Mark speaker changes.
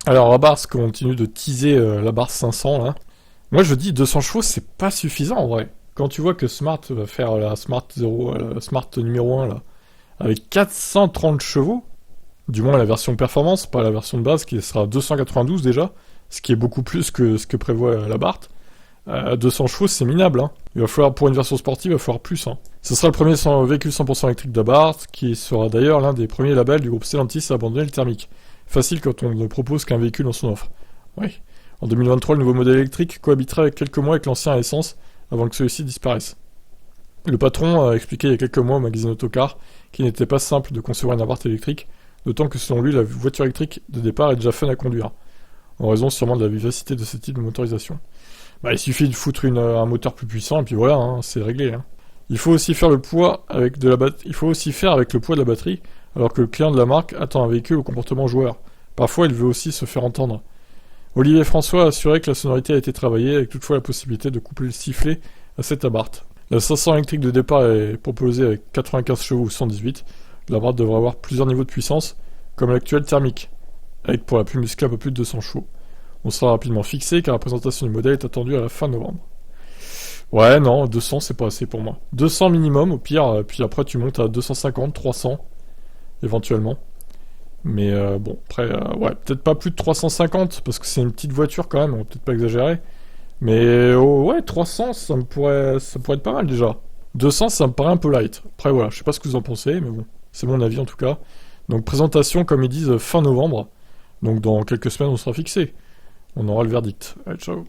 Speaker 1: Alors la Barse continue de teaser la Barse 500 là. Moi je dis 200 chevaux c'est pas suffisant en vrai. Quand tu vois que Smart va faire la Smart 0, la Smart numéro 1 là, avec 430 chevaux, du moins la version performance, pas la version de base qui sera 292 déjà, ce qui est beaucoup plus que ce que prévoit la Bart. 200 chevaux c'est minable, hein. Il va falloir, pour une version sportive, il va falloir plus, hein. Ce sera le premier véhicule 100% électrique de la Bart, qui sera d'ailleurs l'un des premiers labels du groupe Stellantis à abandonner le thermique. Facile quand on ne propose qu'un véhicule dans son offre. Oui. En 2023, le nouveau modèle électrique cohabitera avec quelques mois avec l'ancien à essence, avant que celui-ci disparaisse. Le patron a expliqué il y a quelques mois au magazine Autocar qu'il n'était pas simple de concevoir une Abarth électrique, d'autant que selon lui, la voiture électrique de départ est déjà fun à conduire, en raison sûrement de la vivacité de ce type de motorisation. Bah, il suffit de foutre un moteur plus puissant et puis voilà, hein, c'est réglé. Hein. Il faut aussi faire il faut aussi faire avec le poids de la batterie, alors que le client de la marque attend un véhicule au comportement joueur. Parfois, il veut aussi se faire entendre. Olivier François a assuré que la sonorité a été travaillée, avec toutefois la possibilité de coupler le sifflet à cette Abarth. La 500 électrique de départ est proposée avec 95 chevaux ou 118. L'Abarth devra avoir plusieurs niveaux de puissance, comme l'actuel thermique, avec pour la plus musclée un peu plus de 200 chevaux. On sera rapidement fixé car la présentation du modèle est attendue à la fin novembre. Ouais, non, 200 c'est pas assez pour moi. 200 minimum au pire, puis après tu montes à 250, 300 éventuellement. Mais bon, après, ouais, peut-être pas plus de 350 parce que c'est une petite voiture quand même, on va peut-être pas exagérer. Mais oh, ouais, 300 ça pourrait être pas mal déjà. 200 ça me paraît un peu light. Après voilà, je sais pas ce que vous en pensez, mais bon, c'est mon avis en tout cas. Donc présentation comme ils disent fin novembre. Donc dans quelques semaines on sera fixé. On aura le verdict. Allez, ciao.